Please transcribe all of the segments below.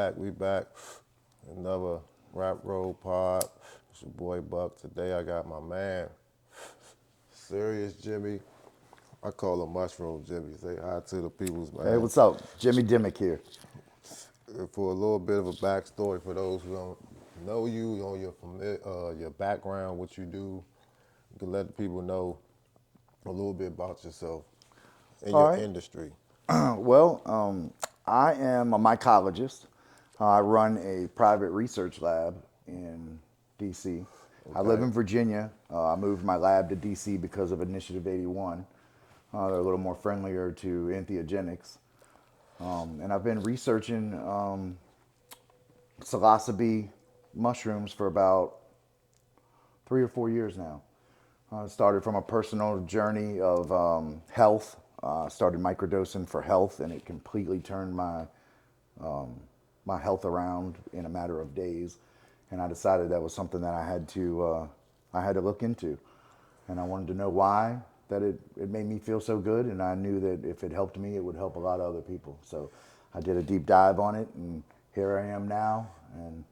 We back. Another rap roll pod. It's your boy Buck. Today I got my man, Serious Jimmy. I call him Mushroom Jimmy. Say hi to the peoples, Hey, man. what's up? Jimmy Dimmick here. For a little bit of a backstory for those who don't know you, your background, what you do, you can let the people know a little bit about yourself and All your right. industry. I am a mycologist. I run a private research lab in D.C. I live Okay. in Virginia. I moved my lab to D.C. because of Initiative 81. They're a little more friendlier to entheogenics. And I've been researching psilocybe mushrooms for about 3 or 4 years now. Started from a personal journey of health. Started microdosing for health, and it completely turned my health around in a matter of days. And I decided that was something that I had to look into, and I wanted to know why that it made me feel so good, and I knew that if it helped me, it would help a lot of other people. So I did a deep dive on it, and here I am now, and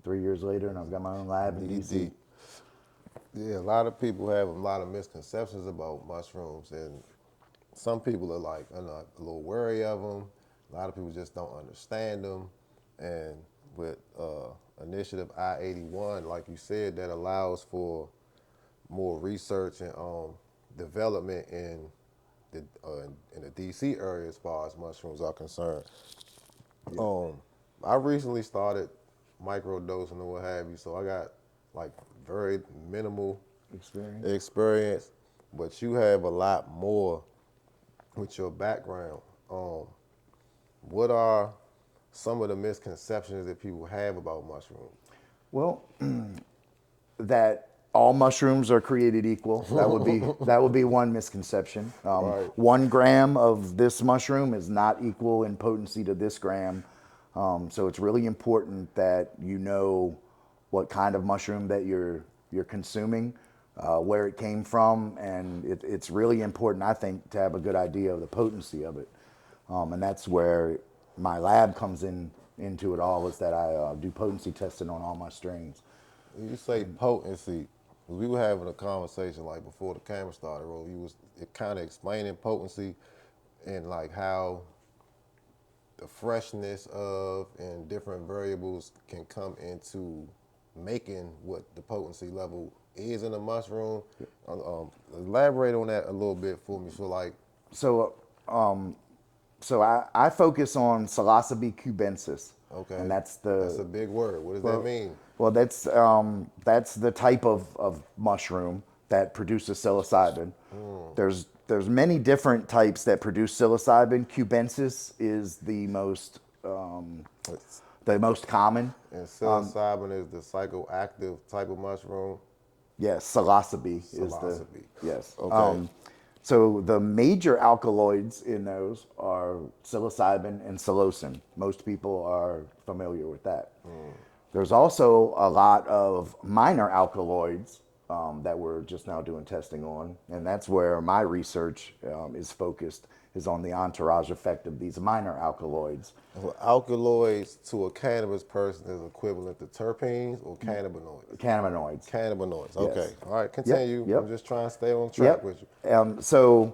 3 years later, and I've got my own lab in Knee DC. deep. Yeah, a lot of people have a lot of misconceptions about mushrooms, and some people are like, a little wary of them. A lot of people just don't understand them. And with Initiative I-81, like you said, that allows for more research and development in the DC area as far as mushrooms are concerned. Yeah. Um, I recently started microdosing or what have you, so I got like very minimal Experience. experience, but you have a lot more with your background. Um, what are some of the misconceptions that people have about mushrooms? Well, that all mushrooms are created equal. That would be one misconception. Right. 1 gram of this mushroom is not equal in potency to this gram. So it's really important that you know what kind of mushroom that you're consuming, where it came from, and it's really important, I think, to have a good idea of the potency of it. And that's where my lab comes into it all. Is that I do potency testing on all my strains. When you say potency, 'cause we were having a conversation like before the camera started rolling. You was kind of explaining potency and like how the freshness of and different variables can come into making what the potency level is in a mushroom. Elaborate on that a little bit for me. So like, So I focus on psilocybe cubensis, and okay, that's that's a big word. What does that well, mean? that's the type of mushroom that produces psilocybin. There's many different types that produce psilocybin. Cubensis is It's, the most common. and psilocybin is the psychoactive type of mushroom. Yes, psilocybe is the Psilocybe. yes. Okay. So the major alkaloids in those are psilocybin and psilocin. Most people are familiar with that. There's also a lot of minor alkaloids that we're just now doing testing on, and that's where my research is focused, is on the entourage effect of these minor alkaloids. So alkaloids to a cannabis person is equivalent to terpenes or cannabinoids? Cannabinoids. Cannabinoids. Okay. Yes. All right. Yep. Continue. I'm Yep. just trying to stay on track Yep. with you. So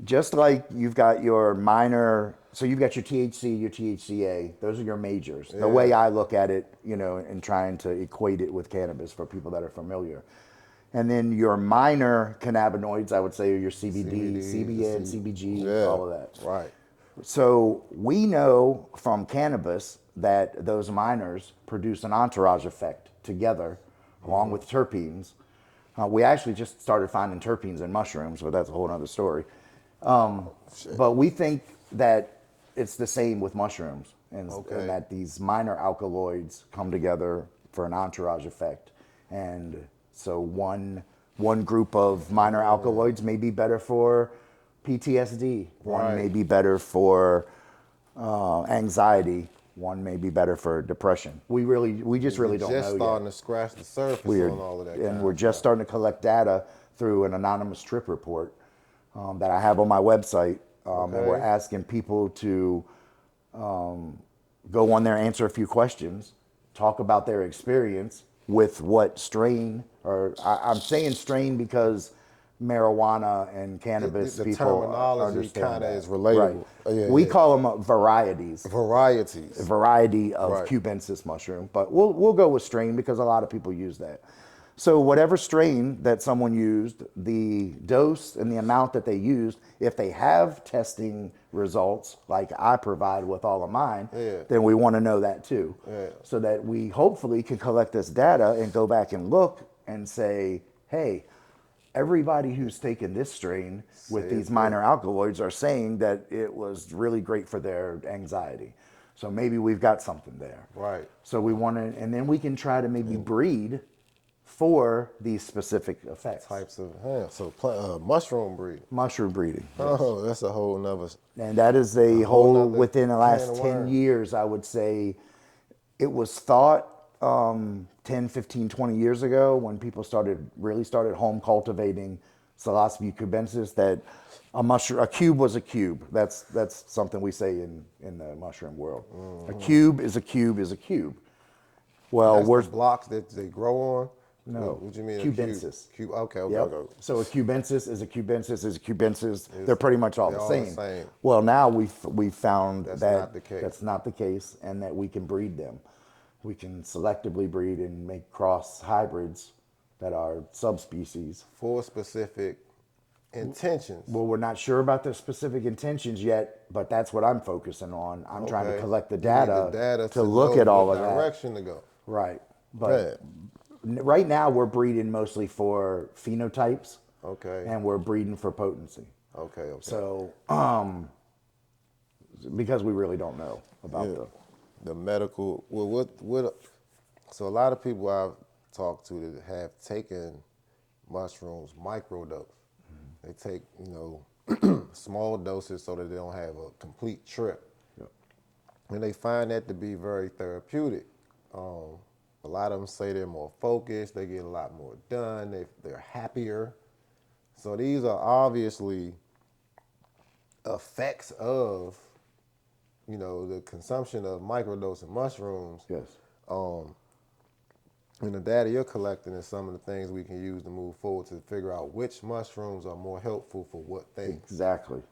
just like you've got your minor, so you've got your THC, your THCA, those are your majors. The way Yeah. I look at it, and trying to equate it with cannabis for people that are familiar. And then your minor cannabinoids, I would say, are your CBD, CBDs, the CBN, C. CBG, Yeah. all of that. Right. So we know from cannabis that those minors produce an entourage effect together, along with terpenes. We actually just started finding terpenes in mushrooms, but that's a whole other story. Shit. But we think that it's the same with mushrooms, and Okay. that these minor alkaloids come together for an entourage effect. And so one group of minor alkaloids may be better for PTSD. One may Right. be better for anxiety. One may be better for depression. We just We're really don't just know yet. starting to scratch the surface We're on all of that and kind we're of just stuff. starting to collect data through an anonymous trip report that I have on my website, and we're Okay. asking people to go on there, answer a few questions, talk about their experience with what strain, or I'm saying strain because marijuana and cannabis The people terminology understand kind of that. is Right. relatable. Yeah, We yeah. call them varieties, a Varieties. variety of Right. cubensis mushroom, but we'll go with strain because a lot of people use that. So whatever strain that someone used, the dose and the amount that they used, if they have testing results like I provide with all of mine, Yeah. then we want to know that too. Yeah. So that we hopefully can collect this data and go back and look and say, hey, everybody who's taken this strain with Say these it's good. minor alkaloids are saying that it was really great for their anxiety. So maybe we've got something there. Right. So we want to, and then we can try to maybe breed for these specific effects. Types of mushroom breed. Mushroom breeding. Yes. Oh, that's a whole nother. And that is a whole whole, nother within the can last of 10 worms. years, I would say it was thought 10, 15, 20 years ago when people really started home cultivating Psilocybe cubensis that a cube was a cube. That's something we say in the mushroom world. A cube is a cube is a cube. Well, That's we're the blocks that they grow on. no What you mean? cubensis. Cube. Okay. Okay. Yep. Okay. So a cubensis is a cubensis is a cubensis. They're pretty much all they're the all same. the same. Well, now we've found That's that not the case. that's not the case, and that we can breed them. We can selectively breed and make cross hybrids that are subspecies. For specific intentions. Well, we're not sure about the specific intentions yet, but that's what I'm focusing on. I'm trying to Okay. collect the You need data, the data to look know at all what of that. direction to go. Right. But Man. right now we're breeding mostly for phenotypes, Okay. and we're breeding for potency. Okay. Okay. So, because we really don't know about the medical. Well, what? So a lot of people I've talked to that have taken mushrooms microdose. They take small doses so that they don't have a complete trip, Yep. and they find that to be very therapeutic. A lot of them say they're more focused. They get a lot more done. They're happier. So these are obviously effects of the consumption of microdosing mushrooms. Yes. And the data you're collecting is some of the things we can use to move forward to figure out which mushrooms are more helpful for what things. Exactly.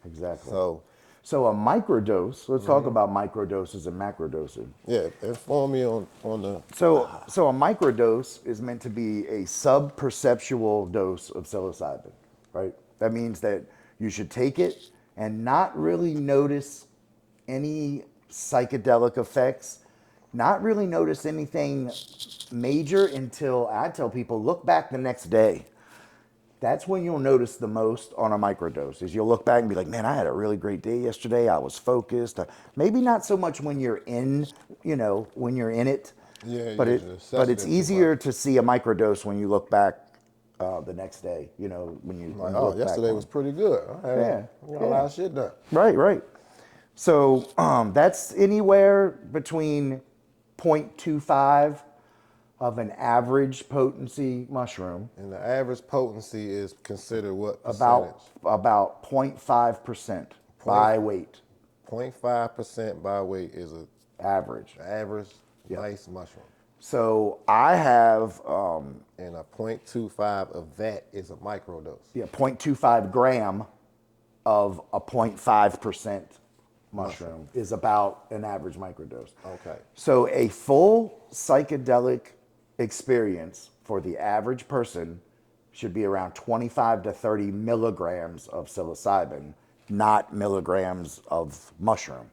Exactly. So, So a microdose. Let's talk about microdoses and macrodosing. yeah, inform me on the. So a microdose is meant to be a sub-perceptual dose of psilocybin, right? That means that you should take it and not really notice any psychedelic effects, not really notice anything major until I tell people look back the next day. That's when you'll notice the most on a microdose is you'll look back and be like, man, I had a really great day yesterday. I was focused. Maybe not so much when you're in, when you're in it, Yeah, but you're but it's assessing it too easier much. to see a microdose when you look back the next day, when you Like, look back yesterday on was pretty good. I got a lot of shit done. Right, right. So that's anywhere between 0.25 of an average potency mushroom, And the average potency is considered what percentage? about 0.5% by weight, 0.5% by weight is a average. average nice mushroom. So I have And a 0.25 of that is a microdose. 0.25 gram of a 0.5% mushroom is about an average microdose. Okay. So a full psychedelic experience for the average person should be around 25 to 30 milligrams of psilocybin, not milligrams of mushroom.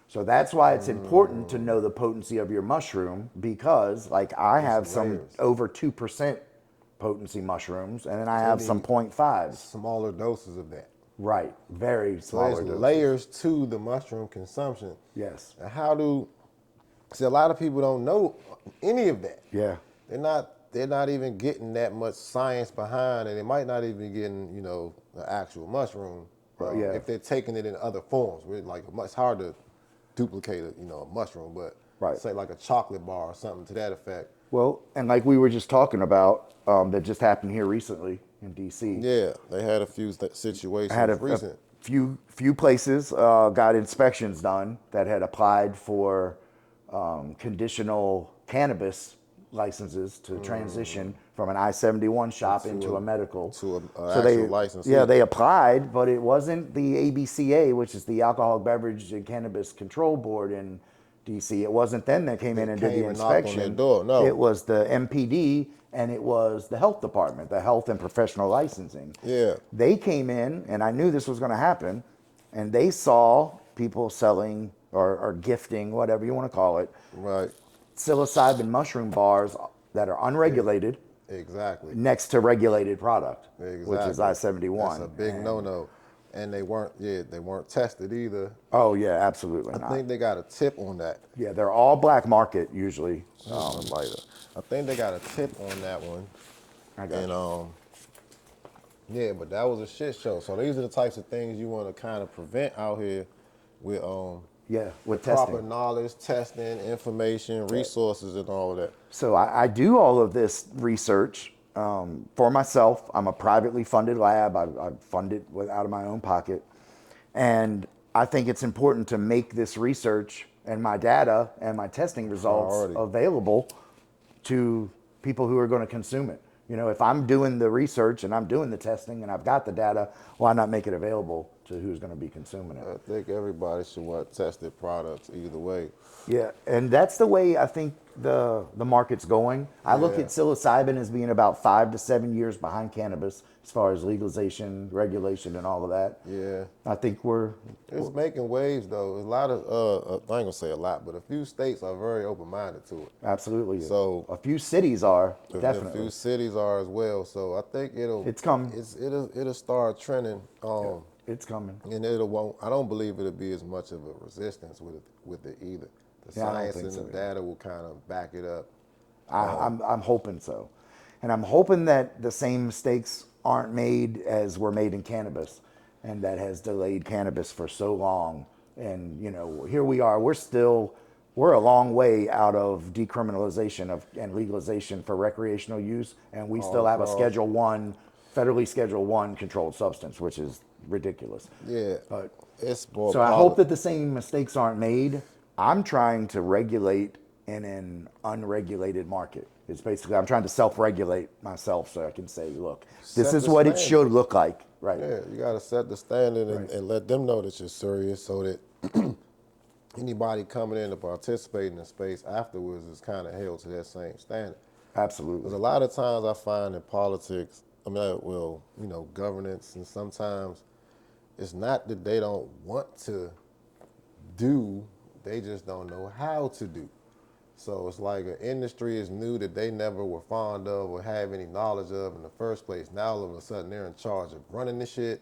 So that's why it's important to know the potency of your mushroom, because like I have some layers. over 2% potency mushrooms, and then I have some need 0.5s. Smaller doses of that. Right, very So smaller there's doses. layers to the mushroom consumption. Yes. And see, a lot of people don't know any of that. Yeah. They're not even getting that much science behind, and they might not even be getting, the actual mushroom. Yeah. If they're taking it in other forms. It's hard to duplicate a mushroom, but Right. say like a chocolate bar or something to that effect. Well, and like we were just talking about, that just happened here recently in DC. Yeah, they had a few situations I had a recent. Few places got inspections done that had applied for conditional cannabis licenses to transition from an I-71 shop into a medical. to a So actual they, licensee. yeah, they applied, but it wasn't the ABCA, which is the Alcoholic Beverage and Cannabis Control Board in DC. It wasn't them that came in and did the came and knocked on their inspection. door. No. It was the MPD and it was the health department, the health and professional licensing. Yeah. They came in, and I knew this was going to happen, and they saw people selling or gifting, whatever you want to call it, Right. psilocybin mushroom bars that are unregulated Exactly. next to regulated product, Exactly. which is I-71. That's a big no-no. And they weren't tested either. Oh, yeah, absolutely I not. think they got a tip on that. Yeah, they're all black market usually. Lighter. I think they got a tip on that one. I got And you. yeah, but that was a shit show. So these are the types of things you want to kind of prevent out here with Yeah, with proper testing. knowledge, testing, information, resources, and all of that. So I do all of this research for myself. I'm a privately funded lab. I fund it out of my own pocket. And I think it's important to make this research and my data and my testing results Priority. available to people who are going to consume it. You know, if I'm doing the research and I'm doing the testing and I've got the data, why not make it available to who's going to be consuming it? I think everybody should want tested products either way. Yeah, and that's the way I think the market's going. I look Yeah. at psilocybin as being about 5 to 7 years behind cannabis as far as legalization, regulation, and all of that. Yeah. I think we're It's making waves though. A lot of I ain't gonna say a lot, but a few states are very open-minded to it. absolutely. So a few cities are A definitely. few cities are as well. So I think It's coming. It'll start trending. It's coming. And it won't. I don't believe it'll be as much of a resistance with it either. The Yeah, I don't science think and so the either. data will kind of back it up. I'm hoping so, and I'm hoping that the same mistakes aren't made as were made in cannabis, and that has delayed cannabis for so long. And you know, here we are. We're a long way out of decriminalization of and legalization for recreational use, and we still have a across. Schedule One, federally Schedule One controlled substance, which is ridiculous. Yeah, But it's more. so I hope that the same mistakes aren't made. I'm trying to regulate in an unregulated market. It's basically I'm trying to self-regulate myself so I can say, look, this Set is the what it standard. should look like, right? Yeah, you got to set the standard Right. and let them know that you're serious, so that anybody coming in to participate in the space afterwards is kind of held to that same standard. Because Absolutely. a lot of times I find in politics, governance, and sometimes it's not that they don't want to do, they just don't know how to do. So it's like an industry is new that they never were fond of or have any knowledge of in the first place. Now all of a sudden they're in charge of running the shit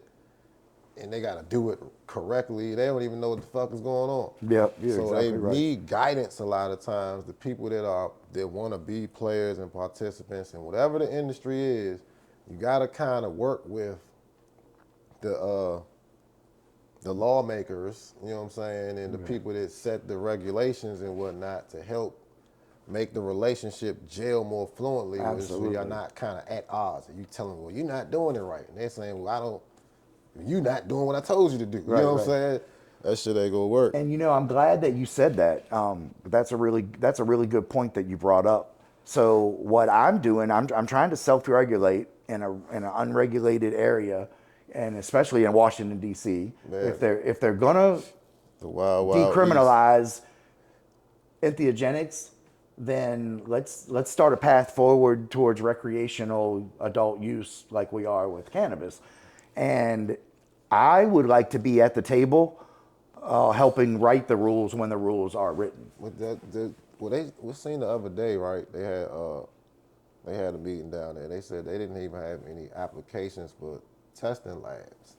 and they got to do it correctly. They don't even know what the fuck is going on. Yep, you're so exactly they right. need guidance a lot of times. The people that want to be players and participants in whatever the industry is, you got to kind of work with the lawmakers, you know what I'm saying, and the people that set the regulations and whatnot to help make the relationship gel more fluently. So Absolutely. you're not kind of at odds. And you tell them, well, you're not doing it right. And they're saying, well, you're not doing what I told you to do. Right, you know what right. I'm saying? That shit ain't gonna work. And you know, I'm glad that you said that. That's a really good point that you brought up. So what I'm doing, I'm trying to self-regulate in an unregulated area, and especially in Washington D.C. Yeah. If they're gonna The wild, wild east. decriminalize entheogenics, then let's start a path forward towards recreational adult use like we are with cannabis. And I would like to be at the table helping write the rules when the rules are written. We seen the other day, right? They had a meeting down there. They said they didn't even have any applications for testing labs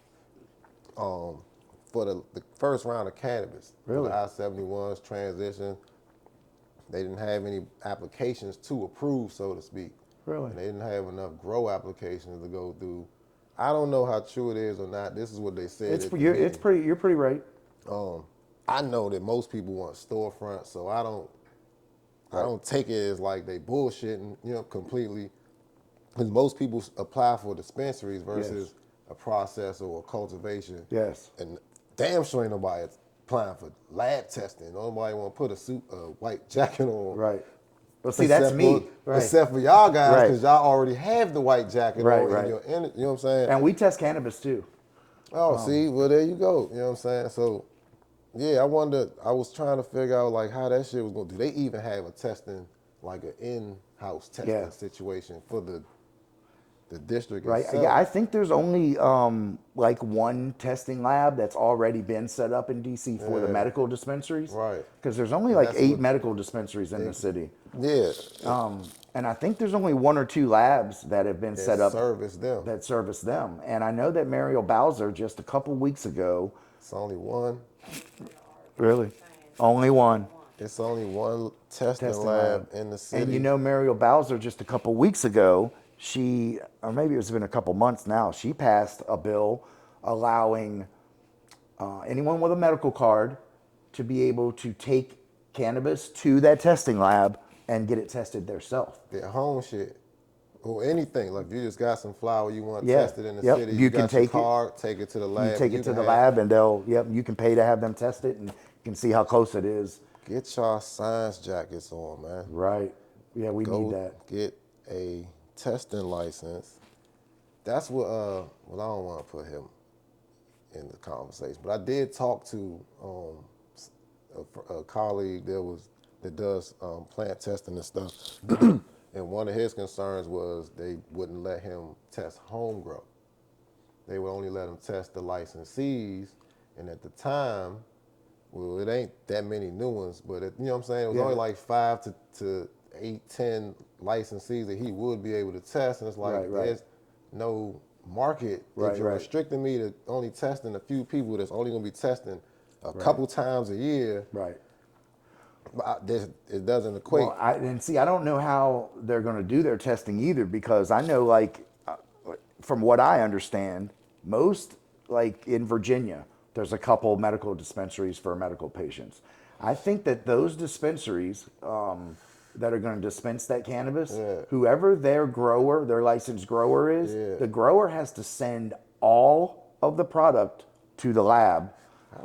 for the first round of cannabis. Really? For the I-71's transition, they didn't have any applications to approve, so to speak. Really? And they didn't have enough grow applications to go through. I don't know how true it is or not. This is what they said. You're pretty right. I know that most people want storefronts, so I don't take it as like they bullshitting, completely. Because most people apply for dispensaries versus a process or a cultivation. Yes. And damn sure ain't nobody applying for lab testing. Nobody want to put a white jacket on. Right. Well, see, that's me. Right. Except for y'all guys, Right. because y'all already have the white jacket Right, on. right. You know what I'm saying? And we test cannabis too. Oh, see, well, there you go. You know what I'm saying? So, yeah, I was trying to figure out, like, how that shit was going to do. They even have a testing, like an in-house testing situation for the district Right. itself. Yeah, I think there's only like one testing lab that's already been set up in DC for the medical dispensaries. Right. Because there's only like 8 medical dispensaries in the city. Yeah. And I think there's only 1 or 2 labs that have been set up service them. that service them. And I know that Mario Bowser just a couple weeks ago. It's only one. Really? Only one. It's only one testing lab in the city. And you know, Mario Bowser just a couple weeks ago, or maybe it's been a couple months now, she passed a bill allowing anyone with a medical card to be able to take cannabis to that testing lab and get it tested themselves. Their home shit. Or anything. Like, if you just got some flower you want Yeah. tested in the Yep. city, You can got your take it. card, take it to the lab. You take it to the lab and you can pay to have them test it and you can see how close it is. Get y'all science jackets on, man. Right. Yeah, we need that. Get a testing license. That's what, well, I don't want to put him in the conversation, but I did talk to a colleague that does plant testing and stuff. And one of his concerns was they wouldn't let him test home grow. They would only let him test the licensees. And at the time, well, it ain't that many new ones, but you know what I'm saying? It was only like 5 to 8, 10 licensees that he would be able to test. And it's like, there's no market. If you're restricting me to only testing a few people that's only going to be testing a couple times a year. Right. It doesn't equate. Well, I don't know how they're going to do their testing either, because I know, like, from what I understand, most, like in Virginia, there's a couple medical dispensaries for medical patients. I think that those dispensaries that are going to dispense that cannabis, whoever their licensed grower is, the grower has to send all of the product to the lab.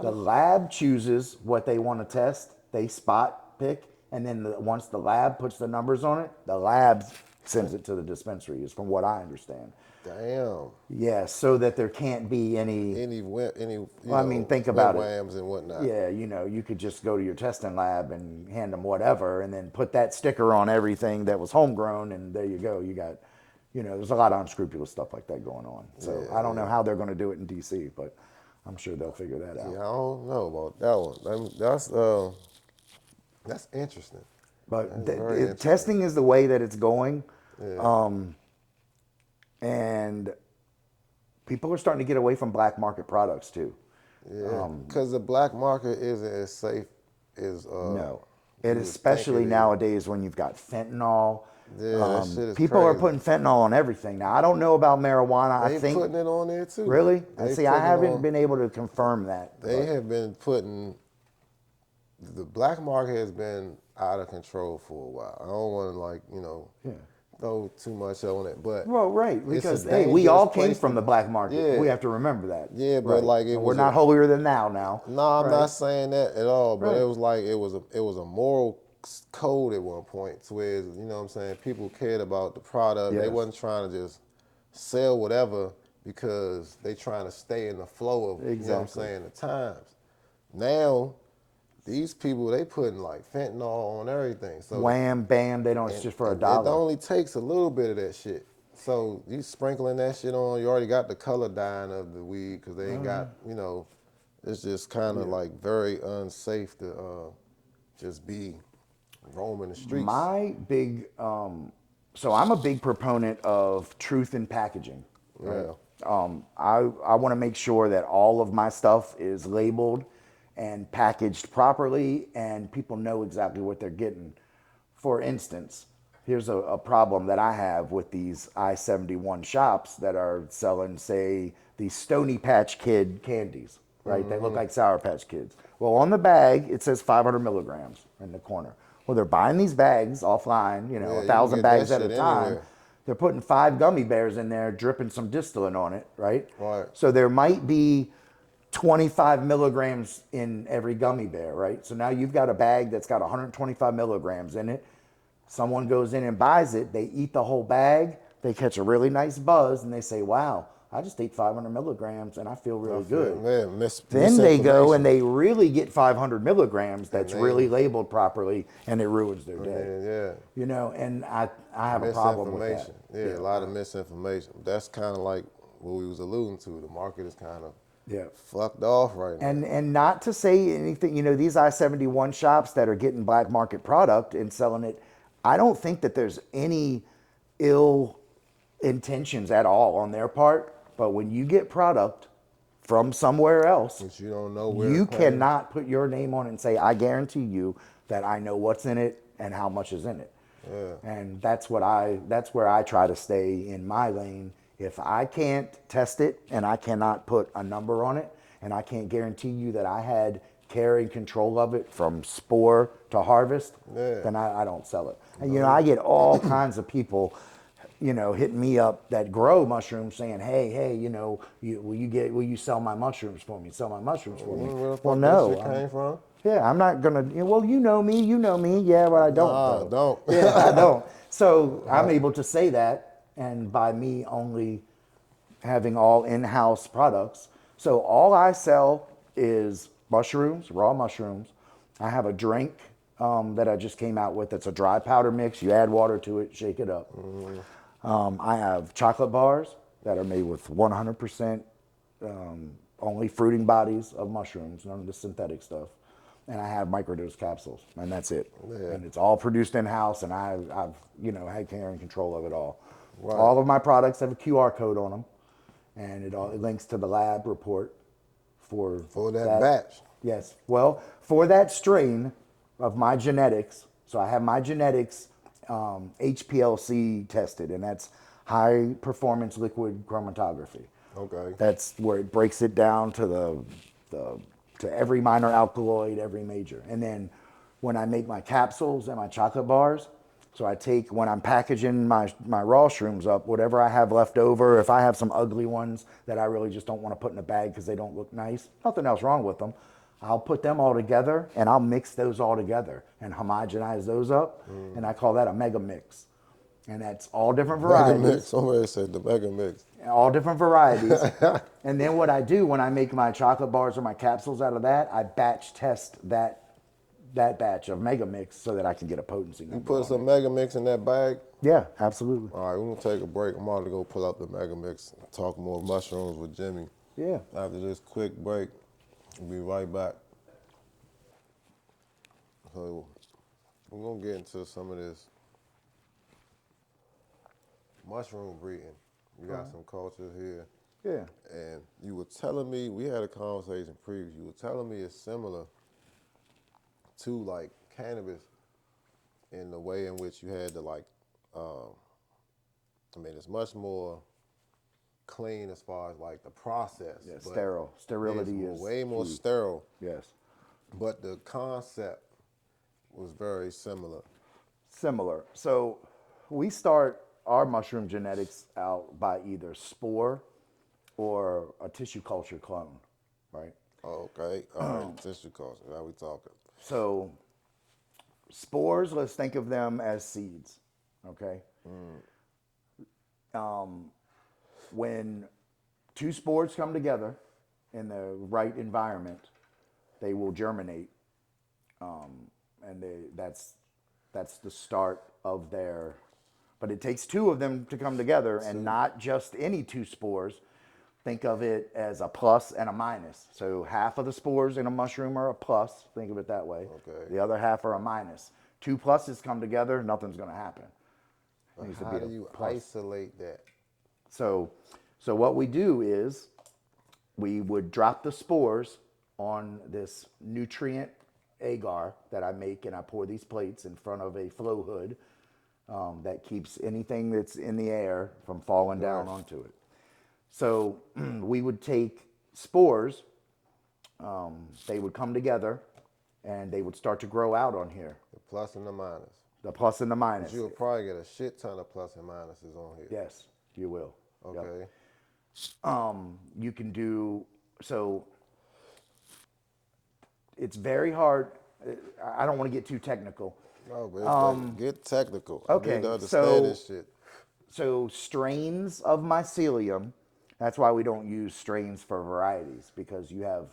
The lab chooses what they want to test. They spot pick, and then once the lab puts the numbers on it, the lab sends it to the dispensary, is from what I understand. Damn. Yeah, so that there can't be any. I mean, think about it. Whams and whatnot. Yeah, you could just go to your testing lab and hand them whatever, and then put that sticker on everything that was homegrown, and there you go. You got, there's a lot of unscrupulous stuff like that going on. So I don't know how they're going to do it in DC, but I'm sure they'll figure that out. Yeah, I don't know about that one. That's interesting. But testing is the way that it's going. Yeah. And people are starting to get away from black market products too. Yeah, because the black market isn't as safe as no. And especially nowadays when you've got fentanyl. Yeah, that shit is people crazy. Are putting fentanyl on everything. Now, I don't know about marijuana. They putting it on there too. Really? I haven't been able to confirm that. They have been putting, the black market has been out of control for a while. I don't want to throw too much on it, but because we all came from the black market. Yeah. We have to remember that. Yeah, but we're not holier than thou now. No, I'm not saying that at all. But it was like it was a moral code at one point, to where, you know what I'm saying, people cared about the product. Yes. They wasn't trying to just sell whatever because they trying to stay in the flow of you know what I'm saying, the times. Now, these people, they putting like fentanyl on everything. So wham, bam, it's just for $1. It only takes a little bit of that shit. So you sprinkling that shit on, you already got the color dyeing of the weed, because they ain't got, it's just kind of like very unsafe to just be roaming the streets. My big, so I'm a big proponent of truth in packaging. Right? Yeah. I want to make sure that all of my stuff is labeled and packaged properly, and people know exactly what they're getting. For instance, here's a problem that I have with these I-71 shops that are selling, say, these Stony Patch Kid candies, right? Mm-hmm. They look like Sour Patch Kids. Well, on the bag, it says 500 milligrams in the corner. Well, they're buying these bags offline, 1,000 bags at a time. Anywhere. they're putting 5 gummy bears in there, dripping some distillate on it, right? Right. So there might be 25 milligrams in every gummy bear, right? So now you've got a bag that's got 125 milligrams in it. Someone goes in and buys it, they eat the whole bag, they catch a really nice buzz, and they say, wow, I just ate 500 milligrams and I feel really good. Man, Then they go and misinformation. they really get 500 milligrams And that's they, really labeled properly, and it ruins their and day. then, yeah. You know, and I have a problem with that. Misinformation. Yeah, a lot of misinformation. That's kind of like what we was alluding to. The market is kind of Yeah. fucked off right now. And not to say anything, you know, these I-71 shops that are getting black market product and selling it, I don't think that there's any ill intentions at all on their part. But when you get product from somewhere else, But you don't know where you it came. cannot put your name on it and say, I guarantee you that I know what's in it and how much is in it. Yeah. And that's where I try to stay in my lane. If I can't test it and I cannot put a number on it and I can't guarantee you that I had care and control of it from spore to harvest, Yeah. then I don't sell it. And you know, I get all kinds of people, you know, hitting me up that grow mushrooms saying, hey, you know, will you sell my mushrooms for me? Sell my mushrooms for me. Where the Well, fuck that no. shit came from? Yeah, I'm not gonna. Well, you know me. Yeah, but I don't Nah, though. don't. Yeah, I don't. So I'm able to say that, and by me only having all in-house products. So all I sell is mushrooms, raw mushrooms. I have a drink that I just came out with. It's a dry powder mix. You add water to it, shake it up. I have chocolate bars that are made with 100% only fruiting bodies of mushrooms, none of the synthetic stuff. And I have microdose capsules, and that's it. Yeah. And it's all produced in house, and I've you know had care and control of it all. Right. All of my products have a QR code on them, and it links to the lab report for that batch. Yes. Well, for that strain of my genetics, so I have my genetics HPLC tested, and that's high performance liquid chromatography. Okay. That's where it breaks it down to to every minor alkaloid, every major. And then when I make my capsules and my chocolate bars, so I take, when I'm packaging my raw shrooms up, whatever I have left over, if I have some ugly ones that I really just don't want to put in a bag because they don't look nice, nothing else wrong with them, I'll put them all together and I'll mix those all together and homogenize those up. And I call that a mega mix. And that's all different Mega varieties. mix. Somebody said the mega mix. All different varieties. And then what I do when I make my chocolate bars or my capsules out of that, I batch test that batch of mega mix so that I can get a potency number. You put on some it. mega mix in that bag. Yeah, absolutely. All right, we're gonna take a break. I'm about to go pull out the mega mix and talk more mushrooms with Jimmy. Yeah. After this quick break, we'll be right back. So we're gonna get into some of this mushroom breeding. You got some cultures here. Yeah. And you were telling me, we had a conversation previous, you were telling me it's similar to like cannabis in the way in which you had to like, I mean, it's much more clean as far as like the process. Yeah, but sterile. Sterility it's is way more key. sterile, Yes. but the concept was very similar. Similar. So we start our mushroom genetics out by either spore or a tissue culture clone, right? Okay, all right, tissue culture, now we talking. So spores, let's think of them as seeds, okay? When two spores come together in the right environment, they will germinate, and that's the start of their. But it takes two of them to come together, and not just any two spores. Think of it as a plus and a minus. So half of the spores in a mushroom are a plus. Think of it that way. Okay. The other half are a minus. Two pluses come together, nothing's going to happen. But Needs to how be do a you plus. isolate that? So what we do is we would drop the spores on this nutrient agar that I make, and I pour these plates in front of a flow hood that keeps anything that's in the air from falling down onto it. So we would take spores, they would come together, and they would start to grow out on here. The plus and the minus. The plus and the But minus. you'll probably get a shit ton of plus and minuses on here. Yes, you will. Yep. Okay. You can do so. It's very hard. I don't want to get too technical. No, but it's like, get technical. I need Okay, to understand this shit. so strains of mycelium. That's why we don't use strains for varieties, because you have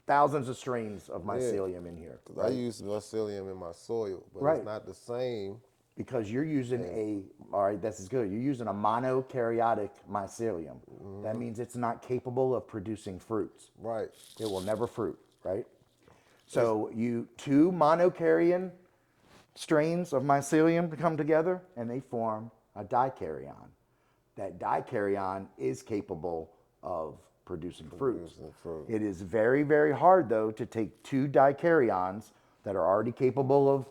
thousands of strains of mycelium in here. 'Cause I use mycelium in my soil, but Right. it's not the same. Because you're using all right, this is good. You're using a monokaryotic mycelium. That means it's not capable of producing fruits. Right. It will never fruit, right? So two monokaryon strains of mycelium come together and they form a dikaryon. That dikaryon is capable of producing fruits. Producing fruit. It is very, very hard though to take two dikaryons that are already capable of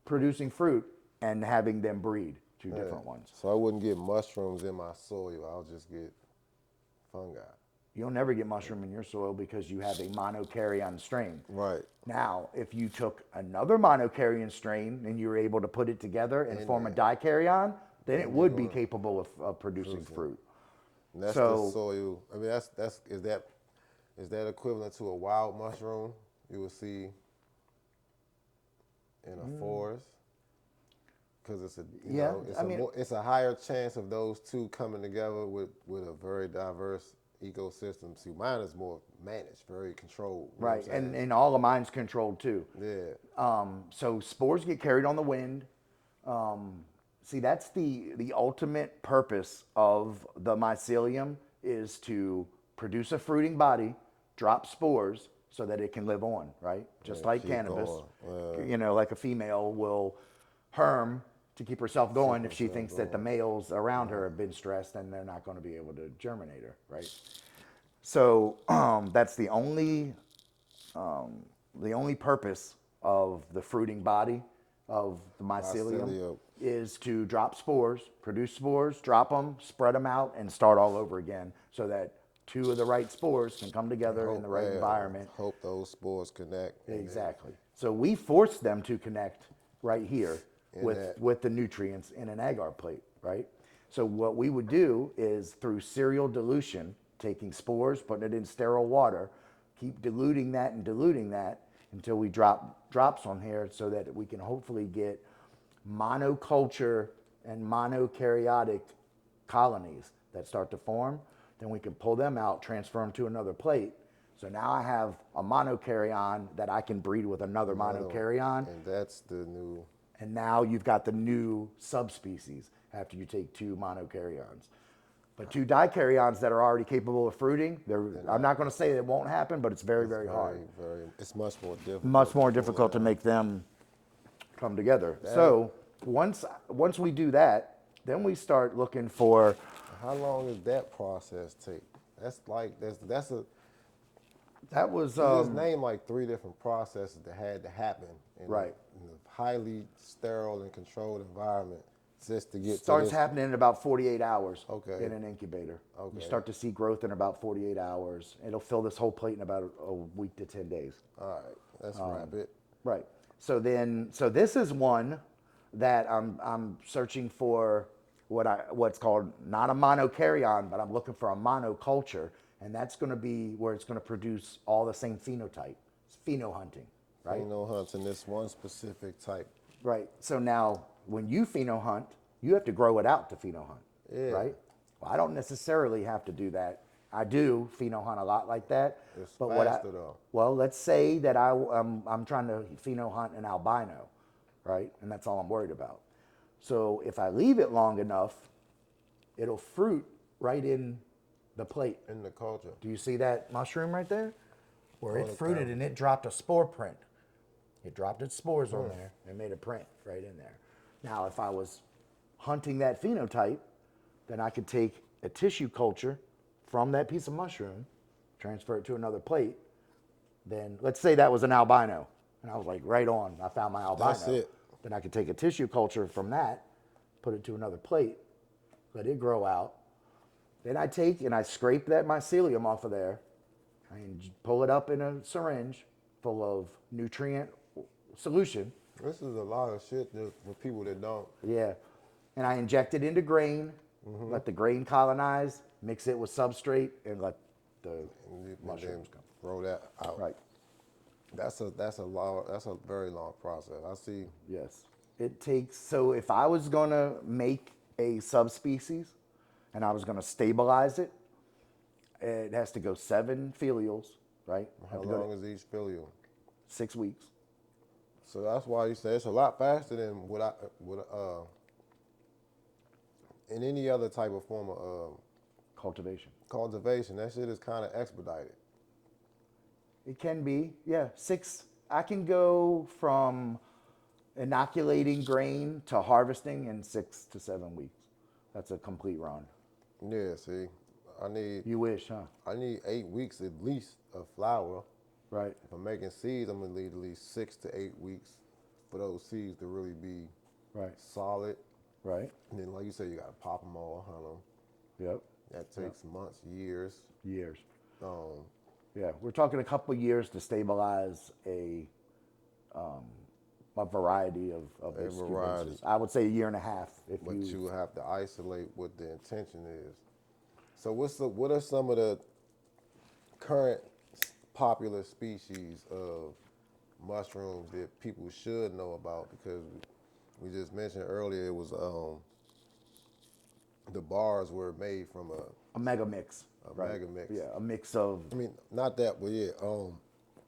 producing fruit and having them breed two different ones. So I wouldn't get mushrooms in my soil. I'll just get fungi. You'll never get mushroom in your soil because you have a monokaryon strain. Right. Now, if you took another monokaryon strain and you were able to put it together and form a dikaryon, then it would be capable of producing fruit. And that's So- the soil. I mean, is that equivalent to a wild mushroom you will see in a forest? Because it's a it's a higher chance of those two coming together with a very diverse ecosystem. See, mine is more managed, very controlled. You know what I'm Right, saying? and all of mine's controlled too. Yeah. So spores get carried on the wind. See, that's the ultimate purpose of the mycelium, is to produce a fruiting body, drop spores so that it can live on, right? Just like keep cannabis. going. You know, like a female will herm to keep herself going if she thinks that the males around her have been stressed and they're not going to be able to germinate her, right? So that's the only purpose of the fruiting body of the mycelium is to drop spores, produce spores, drop them, spread them out, and start all over again, so that two of the right spores can come together in the right environment. Hope those spores connect. Exactly. So we force them to connect right here with that. the nutrients in an agar plate, right? So what we would do is, through serial dilution, taking spores, putting it in sterile water, keep diluting that until we drop drops on here, so that we can hopefully get monoculture and monokaryotic colonies that start to form. Then we can pull them out, transfer them to another plate. So now I have a monokaryon that I can breed with another monokaryon. And that's the new. And now you've got the new subspecies after you take two monokaryons. But two dikaryons that are already capable of fruiting, I'm not going to say it won't happen, but it's very, very hard. It's much more difficult. Much more difficult to make them come together. So once we do that, then we start looking for. How long does that process take? That's a. That was You just named like 3 different processes that had to happen in Right. in a highly sterile and controlled environment just to get starts to this. happening in about 48 hours Okay. in an incubator. Okay. You start to see growth in about 48 hours. It'll fill this whole plate in about a week to 10 days. All right, that's rapid. Right. So this is one that I'm searching for what's called, not a monokaryon, but I'm looking for a monoculture, and that's going to be where it's going to produce all the same phenotype. It's phenohunting, right? Phenohunting this one specific type. Right. So now, when you phenohunt, you have to grow it out to phenohunt, right? Well, I don't necessarily have to do that. I do phenohunt a lot like that. It's but faster though. Well, let's say that I'm trying to phenohunt an albino, right? And that's all I'm worried about. So if I leave it long enough, it'll fruit right in the plate. In the culture. Do you see that mushroom right there? Where it the fruited and it dropped a spore print. It dropped its spores on there and made a print right in there. Now, if I was hunting that phenotype, then I could take a tissue culture from that piece of mushroom, transfer it to another plate. Then let's say that was an albino. And I was like, right on, I found my albino. That's it. Then I could take a tissue culture from that, put it to another plate, let it grow out. Then I take and I scrape that mycelium off of there. I pull it up in a syringe full of nutrient solution. This is a lot of shit for people that don't. Yeah. And I inject it into grain, let the grain colonize, mix it with substrate, and let the And then mushrooms come. throw that out. Right. That's a very long process. I see. Yes. It takes, so if I was going to make a subspecies and I was going to stabilize it, it has to go 7 filials, right? How Have to go long to is each filial? 6 weeks. So that's why you say it's a lot faster than in any other type of form of Cultivation. cultivation. That shit is kind of expedited. It can be, yeah. I can go from inoculating grain to harvesting in 6 to 7 weeks. That's a complete run. Yeah, see, I need You wish, huh? I need 8 weeks at least of flour. Right, If I'm making seeds, I'm gonna need at least 6 to 8 weeks for those seeds to really be right, solid. right. And then, like you said, you gotta pop them all, hunt them. Yep. That Yep. takes months, years. Years. Um, Yeah, we're talking a couple years to stabilize a variety of a these variety, cubensis. I would say a year and a half if but you. you have to isolate what the intention is. So, what are some of the current popular species of mushrooms that people should know about? Because we just mentioned earlier, it was the bars were made from A mega mix, a right? mega mix. Yeah, a mix of I mean, not that, but yeah.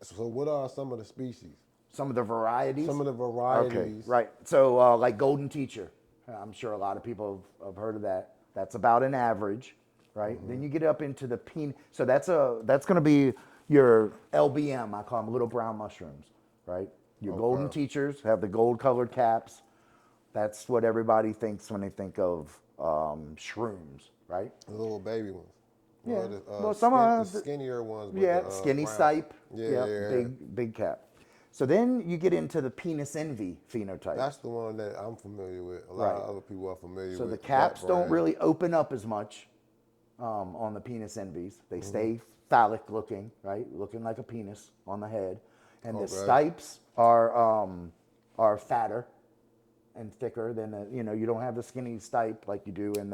So what are some of the species? some of the varieties. Some of the Okay, varieties. right. So, like Golden Teacher, I'm sure a lot of people have heard of that. That's about an average, right? Then you get up into the peen. So that's going to be your LBM. I call them little brown mushrooms, right? Your Golden Okay. Teachers have the gold colored caps. That's what everybody thinks when they think of shrooms, right? The little baby ones. Yeah. Well, Well, some the are, skinnier ones, but the yeah, skinny brown. stipe. Yeah, Yeah, yeah. big cap. So then you get into the penis envy That's phenotypes. the one that I'm familiar with. A lot Right. of other people are familiar So the with that caps don't brand. really open up as much on the penis envies. They stay phallic looking, right? Looking like a penis on the head. And the Okay. stipes are fatter and thicker than the, you don't have the skinny stipe like you do in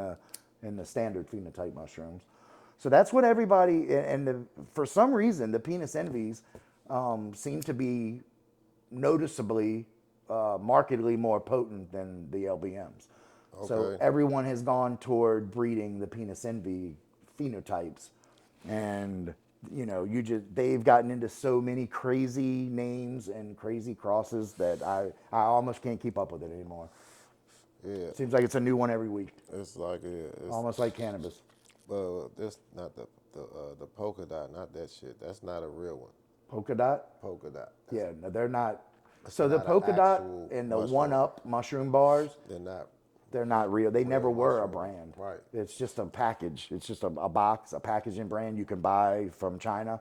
the standard phenotype mushrooms. So that's what everybody, for some reason, the penis envies seem to be noticeably, markedly more potent than the LBMs. So Okay. everyone has gone toward breeding the penis envy phenotypes, and they've gotten into so many crazy names and crazy crosses that I almost can't keep up with it anymore. Yeah. Seems like it's a new one every week, It's like it's almost like cannabis. this not the polka dot, not that shit. That's not a real one. Polka dot. Polka dot. Yeah, no, they're not. That's So the not an polka dot actual and the one mushroom. up mushroom bars, They're not they're not real. They never real were a mushroom. brand. Right. It's just a package. It's just a box, a packaging brand you can buy from China.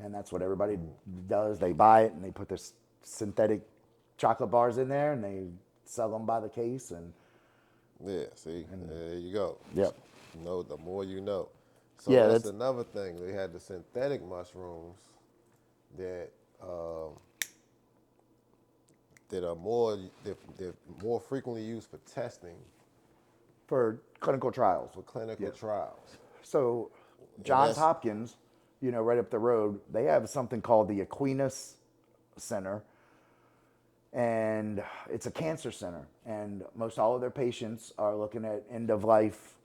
And that's what everybody does. They buy it and they put this synthetic chocolate bars in there and they sell them by the case. And Yeah, see, there you go. yep. You know, the more you know. So Yeah, that's that's another thing. They had the synthetic mushrooms that they're more frequently used for testing for clinical trials. for clinical Yeah. trials. So And Johns that's Hopkins, right up the road, they have something called the Aquinas Center, and it's a cancer center. And most all of their patients are looking at end of life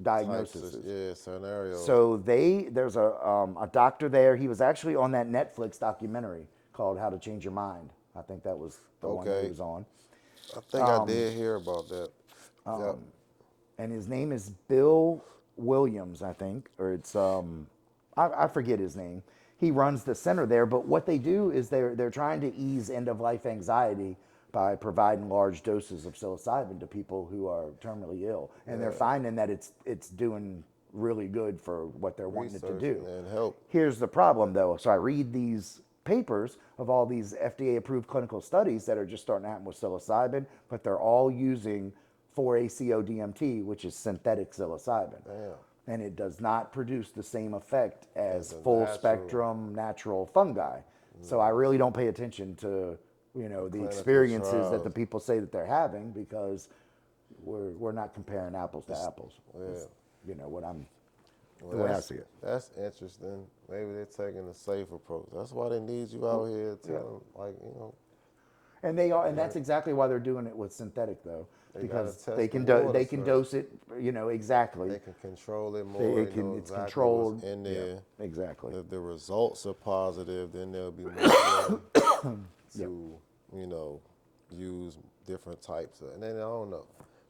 types diagnoses. of scenarios. So there's a doctor there. He was actually on that Netflix documentary called How to Change Your Mind. I think that was the one that he Okay. was on. I think I did hear about that. Yep. And his name is Bill Williams, I think, or it's I forget his name. He runs the center there, but what they do is they're trying to ease end of life anxiety by providing large doses of psilocybin to people who are terminally ill, and they're finding that it's doing really good for what they're wanting it to Research do. and help. Here's the problem, though. So I read these papers of all these FDA-approved clinical studies that are just starting to happen with psilocybin, but they're all using 4-ACO-DMT, which is synthetic psilocybin. Damn. And it does not produce the same effect as As a full natural. spectrum natural fungi. So I really don't pay attention to you know, the clinical experiences that the trials. people say that they're having, because we're not comparing apples to apples. Yeah. It's, you know what I'm Well, the way I see it. that's interesting. Maybe they're taking a safe approach. That's why they need you out here Yeah. telling, like, you know, And they are, and yeah, that's exactly why they're doing it with synthetic, though, they gotta because they test the can water, they can sir. dose it, you know, exactly. They can control it They more. it They know can it's exactly what's controlled. in Yeah, there. exactly. If the results are positive, then they'll be more willing Yep. to, you know, use different types of. And then I don't know,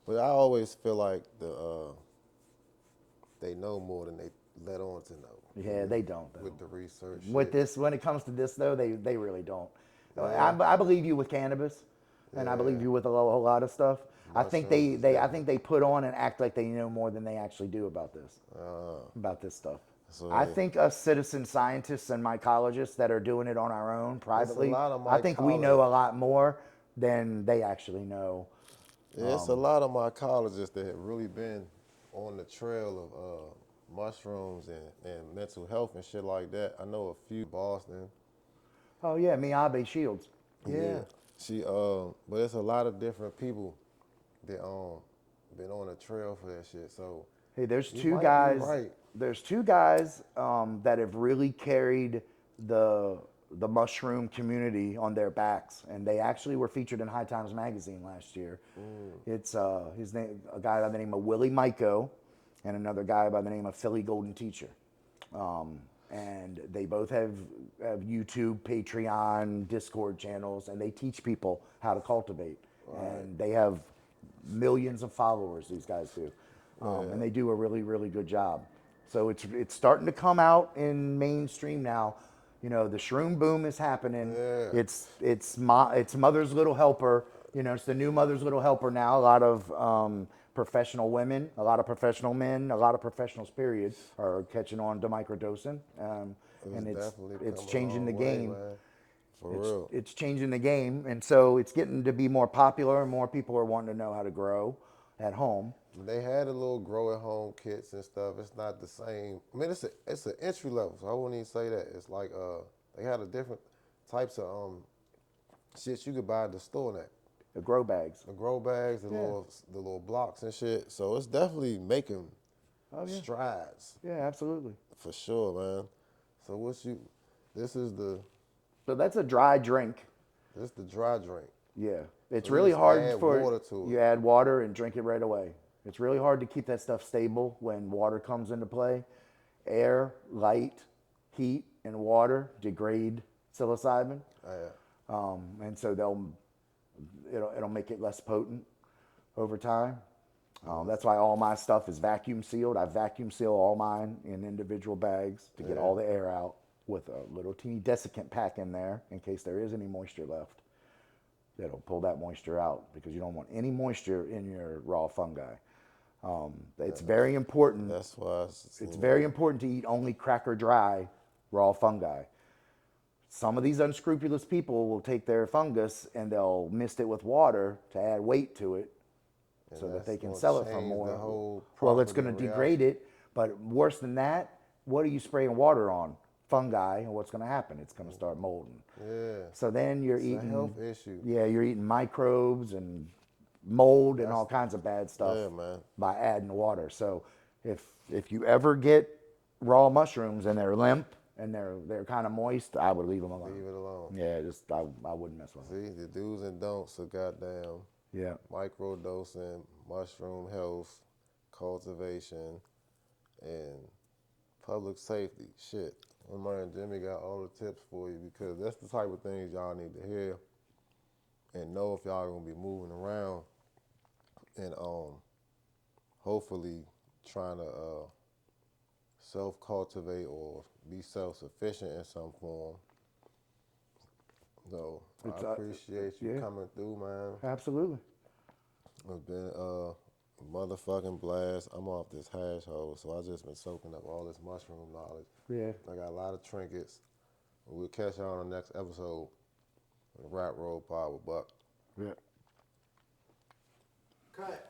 but I always feel like they know more than they let on to know Yeah, they don't though. with the research With shit. this, when it comes to this though, they really don't. Yeah, I believe you with cannabis, and I believe yeah. you with a whole lot of stuff. Mushrooms is I different. think they put on and act like they know more than they actually do about this stuff. So I think us citizen scientists and mycologists that are doing it on our own it's a privately, lot of I my think we college. know a lot more than they actually know. Yeah, it's a lot of mycologists that have really been on the trail of mushrooms and mental health and shit like that. I know a few Boston. Oh yeah, Miyabe Shields. Yeah, Yeah. she but it's a lot of different people that been on the trail for that shit. So Hey, there's you two might be guys. right. There's two guys that have really carried the mushroom community on their backs, and they actually were featured in High Times magazine last year. It's his name, a guy by the name of Willie Myko, and another guy by the name of Philly Golden Teacher. And they both have YouTube, Patreon, Discord channels, and they teach people how to cultivate. Right. And they have millions of followers. These guys do, Yeah. and they do a really, really good job. So it's starting to come out in mainstream now. You know, the shroom boom is happening. Yeah. It's Mother's Little Helper. You know, it's the new Mother's Little Helper now. A lot of professional women, a lot of professional men, a lot of professionals, period, are catching on to microdosing, It's and definitely it's come a changing the long way, game. man. For real. It's changing the game, and so it's getting to be more popular, and more people are wanting to know how to grow at home. They had a little grow at home kits and stuff. It's not the same. I mean, it's an entry level, so I wouldn't even say that. It's like they had a different types of shit you could buy at the store now. The grow bags. The grow bags, Yeah. the little blocks and shit. So it's definitely making Oh yeah. strides Yeah, absolutely. for sure, man. So what's you? This is the So that's a dry drink. dry drink. Yeah. So It's you really just hard add for water to you it. add water and drink it right away. It's really hard to keep that stuff stable when water comes into play. Air, light, heat, and water degrade psilocybin, Yeah. and so it'll make it less potent over time. That's why all my stuff is vacuum sealed. I vacuum seal all mine in individual bags to get Yeah. all the air out, with a little teeny desiccant pack in there in case there is any moisture left. That'll pull that moisture out, because you don't want any moisture in your raw fungi. It's very important. That's why It's you very know. important to eat only cracker dry raw fungi. Some of these unscrupulous people will take their fungus and they'll mist it with water to add weight to it, And so that that's they can gonna sell it for change the more. whole Well, it's profit going to and degrade reaction. it, but worse than that, what are you spraying water on? Fungi, and what's going to happen? It's going to start molding. Yeah. So then you're It's a eating, health issue. yeah, you're eating microbes and mold and all That's kinds of bad stuff yeah, man. by adding water. So if you ever get raw mushrooms and they're limp and they're kind of moist, I would leave them alone. Leave it alone. Yeah, I wouldn't mess with them. See, the do's and don'ts of goddamn Yeah. microdosing, mushroom health, cultivation, and public safety. Shit. My man Jimmy got all the tips for you, because that's the type of things y'all need to hear and know if y'all gonna be moving around and hopefully trying to self cultivate or be self sufficient in some form. So I It's appreciate you yeah, coming through, man. absolutely. It's been a motherfucking blast. I'm off this hash hole, so I just been soaking up all this mushroom knowledge. Yeah. I got a lot of trinkets. We'll catch y'all on the next episode of the Rap Roll Pod with Buck. Yeah. Cut.